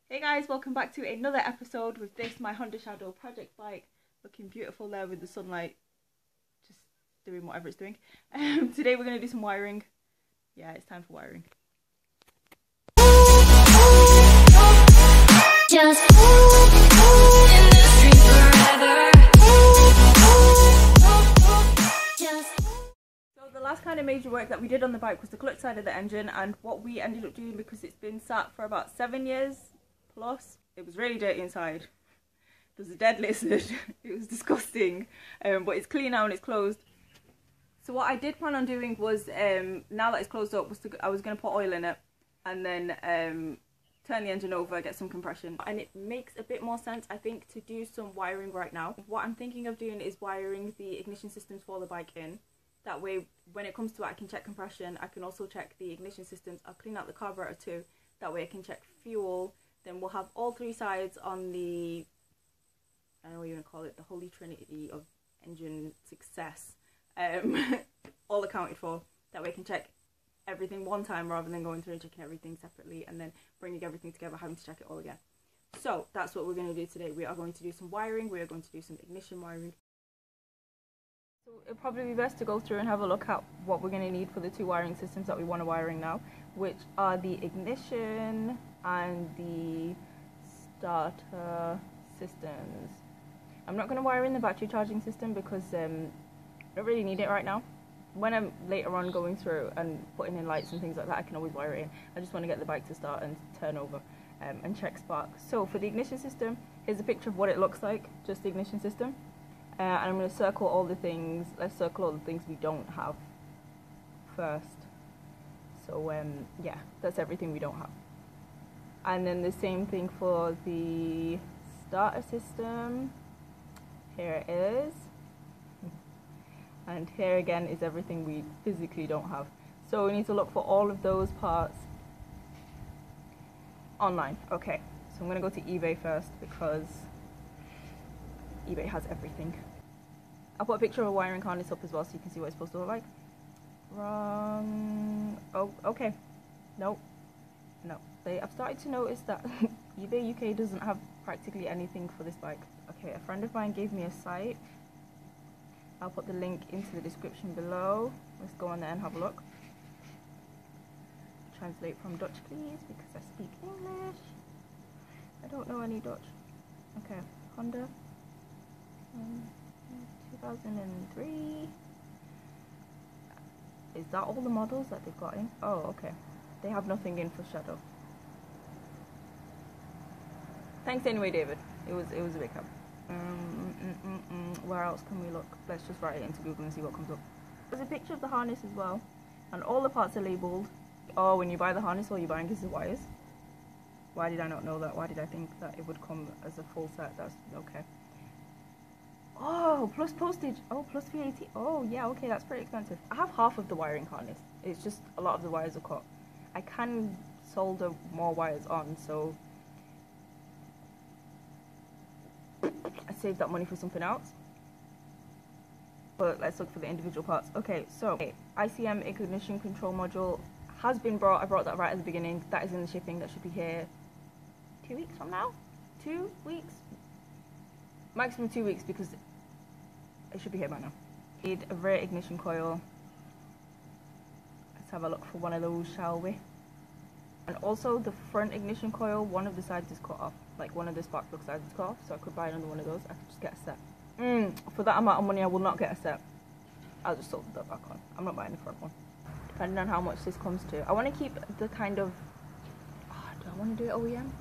Hey guys, welcome back to another episode with this, my Honda Shadow project bike, looking beautiful there with the sunlight, just doing whatever it's doing. Today we're going to do some wiring. Yeah, it's time for wiring. So the last kind of major work that we did on the bike was the clutch side of the engine, and what we ended up doing, because it's been sat for about 7 years plus, it was really dirty inside. There was a dead lizard. It was disgusting, but it's clean now and it's closed. So what I did plan on doing was, now that it's closed up, I was going to put oil in it and then turn the engine over, get some compression. And it makes a bit more sense, I think, to do some wiring right now. What I'm thinking of doing is wiring the ignition systems for the bike in. That way, when it comes to it, I can check compression. I can also check the ignition systems. I'll clean out the carburetor too. That way I can check fuel. Then we'll have all three sides on the, I don't know what you want to call it, the holy trinity of engine success, all accounted for. That way I can check everything one time rather than going through and checking everything separately and then bringing everything together, having to check it all again. So that's what we're going to do today. We are going to do some wiring. We are going to do some ignition wiring. So it'll probably be best to go through and have a look at what we're going to need for the two wiring systems that we want to wiring now, which are the ignition and the starter systems. I'm not going to wire in the battery charging system because I don't really need it right now. When I'm later on going through and putting in lights and things like that, I can always wire it in. I just want to get the bike to start and turn over and check spark. So for the ignition system, here's a picture of what it looks like, just the ignition system. And I'm going to circle all the things, let's circle all the things we don't have first. So yeah, that's everything we don't have. And then the same thing for the starter system. Here it is. And here again is everything we physically don't have. So we need to look for all of those parts online. Okay, so I'm going to go to eBay first because eBay has everything. I'll put a picture of a wiring harness up as well so you can see what it's supposed to look like. Wrong. Oh, okay. Nope. No. I've started to notice that eBay UK doesn't have practically anything for this bike. Okay, a friend of mine gave me a site. I'll put the link into the description below. Let's go on there and have a look. Translate from Dutch, please, because I speak English. I don't know any Dutch. Okay, Honda. 2003. Is that all the models that they've got in? Oh, okay. They have nothing in for Shadow. Thanks anyway, David. It was a big help. Where else can we look? Let's just write it into Google and see what comes up. There's a picture of the harness as well, and all the parts are labelled. Oh, when you buy the harness, all you're buying is the wires. Why did I not know that? Why did I think that it would come as a full set? That's okay. Oh, plus postage. Oh, plus VAT. Oh, yeah, okay, that's pretty expensive. I have half of the wiring harness. It's just a lot of the wires are cut. I can solder more wires on, so I saved that money for something else. But let's look for the individual parts. Okay, so ICM ignition control module has been brought. I brought that right at the beginning. That is in the shipping. That should be here 2 weeks from now? 2 weeks? Maximum 2 weeks because it should be here by now. Need a rear ignition coil. Let's have a look for one of those, shall we? And also the front ignition coil, one of the sides is cut off. Like one of the spark plug sides is cut off, so I could buy another one of those. I could just get a set. For that amount of money, I will not get a set. I'll just solder that back on. I'm not buying the front one. Depending on how much this comes to. I want to keep the kind of... do I want to do it OEM?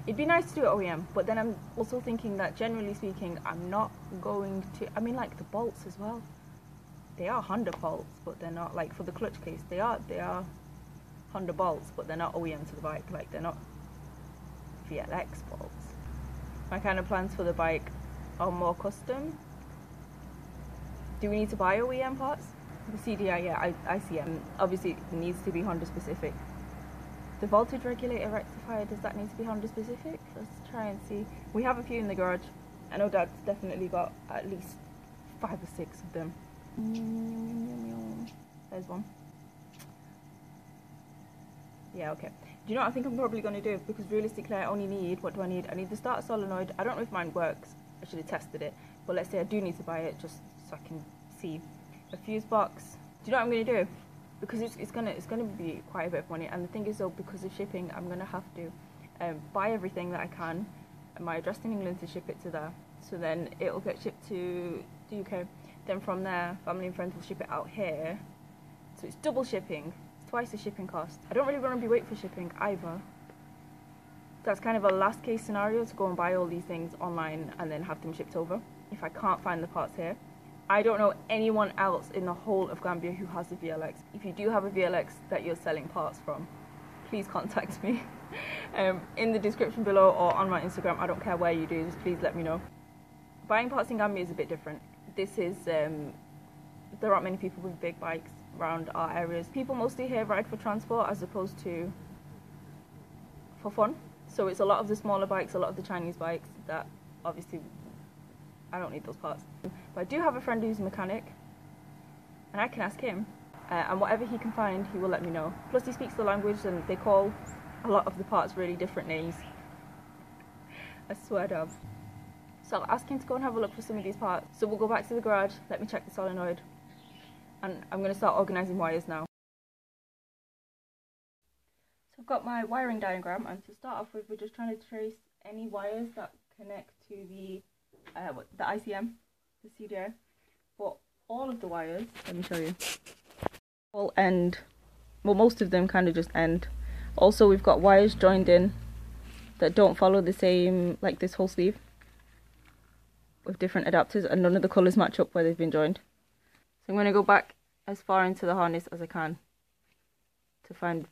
It'd be nice to do it OEM, but then I'm also thinking that generally speaking, I'm not going to... I mean, like the bolts as well. They are Honda bolts, but they're not, like for the clutch case, they are Honda bolts, but they're not OEM to the bike. Like they're not VLX bolts. My kind of plans for the bike are more custom. Do we need to buy OEM parts? The CDI, yeah, ICM. Obviously, it needs to be Honda specific. The voltage regulator rectifier, does that need to be Honda specific? Let's try and see. We have a few in the garage. I know Dad's definitely got at least 5 or 6 of them. There's one. Yeah, okay. you know what I think I'm probably going to do? Because realistically I only need, what do I need? I need the starter solenoid. I don't know if mine works. I should have tested it. But let's say I do need to buy it just so I can see. A fuse box. Do you know what I'm going to do? Because it's gonna be quite a bit of money. And the thing is though, because of shipping, I'm going to have to buy everything that I can. And my address in England to ship it to there. So then it'll get shipped to the UK. Then from there, family and friends will ship it out here. So it's double shipping. Twice the shipping cost. I don't really want to be waiting for shipping either. That's kind of a last case scenario, to go and buy all these things online and then have them shipped over if I can't find the parts here. I don't know anyone else in the whole of Gambia who has a VLX. If you do have a VLX that you're selling parts from, please contact me in the description below or on my Instagram. I don't care where you do, just please let me know. Buying parts in Gambia is a bit different. This is, there aren't many people with big bikes around our areas. People mostly here ride for transport as opposed to for fun. So it's a lot of the smaller bikes, a lot of the Chinese bikes that obviously I don't need those parts. But I do have a friend who's a mechanic and I can ask him and whatever he can find he will let me know. Plus he speaks the language and they call a lot of the parts really different names. I swear to God. So I'll ask him to go and have a look for some of these parts. So we'll go back to the garage, let me check the solenoid, and I'm going to start organising wires now. So I've got my wiring diagram, and to start off with we're just trying to trace any wires that connect to the ICM, the CDI. But all of the wires, let me show you, all end, well most of them kind of just end. Also we've got wires joined in that don't follow the same, like this whole sleeve, with different adapters, and none of the colours match up where they've been joined. So I'm going to go back as far into the harness as I can to find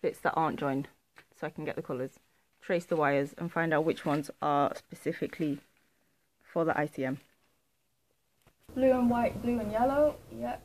bits that aren't joined so I can get the colours, trace the wires and find out which ones are specifically for the ICM. Blue and white, blue and yellow, yep.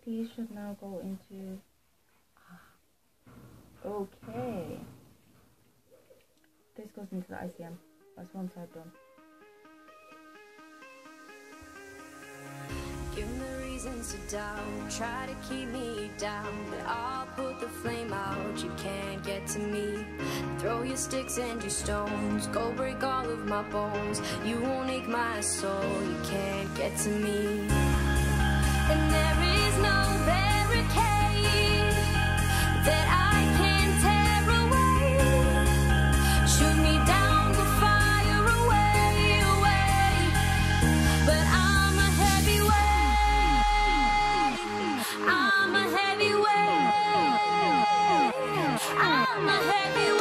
These should now go into, okay, this goes into the ICM, that's one side done. Give me reasons to doubt, try to keep me down, but I'll put the flame out, you can't get to me. Throw your sticks and your stones, go break all of my bones, you won't ache my soul, you can't get to me. And there is no barricade that I can tear away. Shoot me down, go fire away, away. But I'm a heavyweight. I'm a heavyweight. I'm a heavyweight. I'm a heavyweight.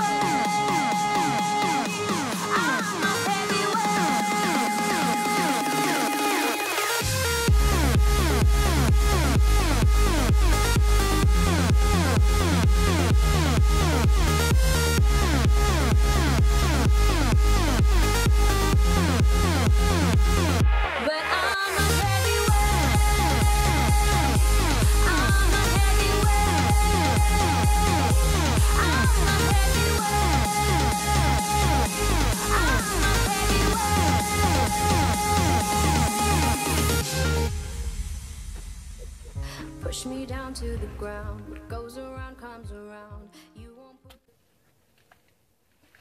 Push me down to the ground. What goes around comes around. You won't.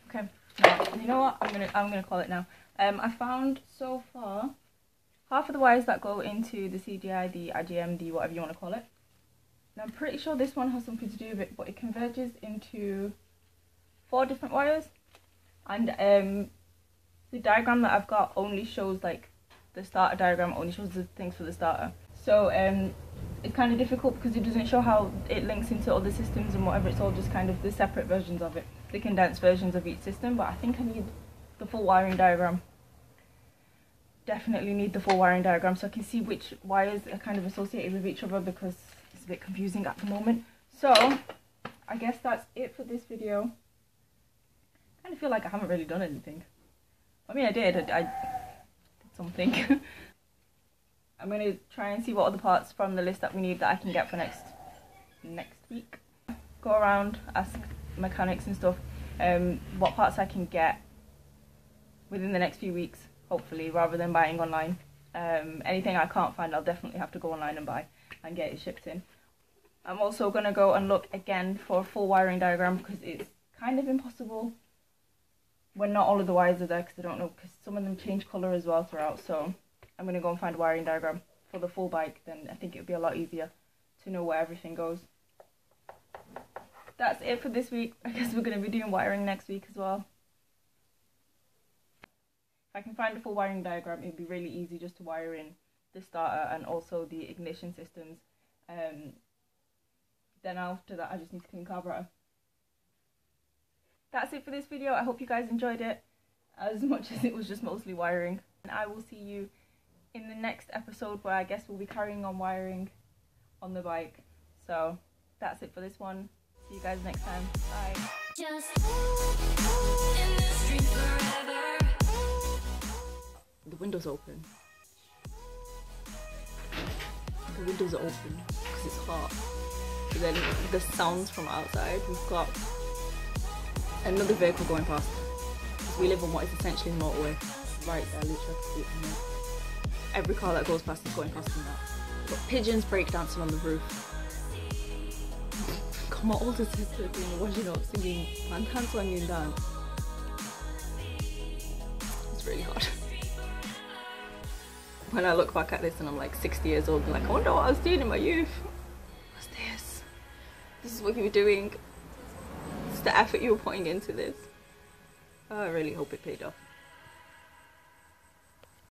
Okay, now, you know what? I'm gonna call it now. I found so far half of the wires that go into the CDI, the IGM, the whatever you want to call it. And I'm pretty sure this one has something to do with it, but it converges into 4 different wires. And The diagram that I've got only shows like the starter diagram, only shows the things for the starter. So it's kind of difficult because it doesn't show how it links into other systems and whatever. It's all just kind of the separate versions of it, the condensed versions of each system. But I think I need the full wiring diagram. Definitely need the full wiring diagram so I can see which wires are kind of associated with each other, because it's a bit confusing at the moment. So I guess that's it for this video. I kind of feel like I haven't really done anything. I mean, I did something. I'm going to try and see what other parts from the list that we need that I can get for next week. Go around, ask mechanics and stuff what parts I can get within the next few weeks, hopefully, rather than buying online. Anything I can't find, I'll definitely have to go online and buy and get it shipped in. I'm also going to go and look again for a full wiring diagram, because it's kind of impossible when not all of the wires are there, because I don't know, because some of them change colour as well throughout. So I'm going to go and find a wiring diagram for the full bike, then I think it would be a lot easier to know where everything goes. That's it for this week. I guess we're going to be doing wiring next week as well. If I can find a full wiring diagram, it would be really easy just to wire in the starter and also the ignition systems. Then after that I just need to clean carburetor. That's it for this video. I hope you guys enjoyed it as much as it was just mostly wiring. And I will see you in the next episode, where I guess we'll be carrying on wiring on the bike. So that's it for this one. See you guys next time. Bye. Just in the street forever. The window's open. The window's open because it's hot. So then the sounds from outside, we've got another vehicle going past. We live on what is essentially a motorway. Right there, literally I can see it from there. Every car that goes past is going past from that. Got pigeons breakdancing on the roof. Got my older sister doing the washing up, singing Mantan Swangin dance. It's really hard. When I look back at this and I'm like 60 years old, I'm like, I wonder what I was doing in my youth. What's this? This is what you were doing. It's the effort you were putting into this. I really hope it paid off.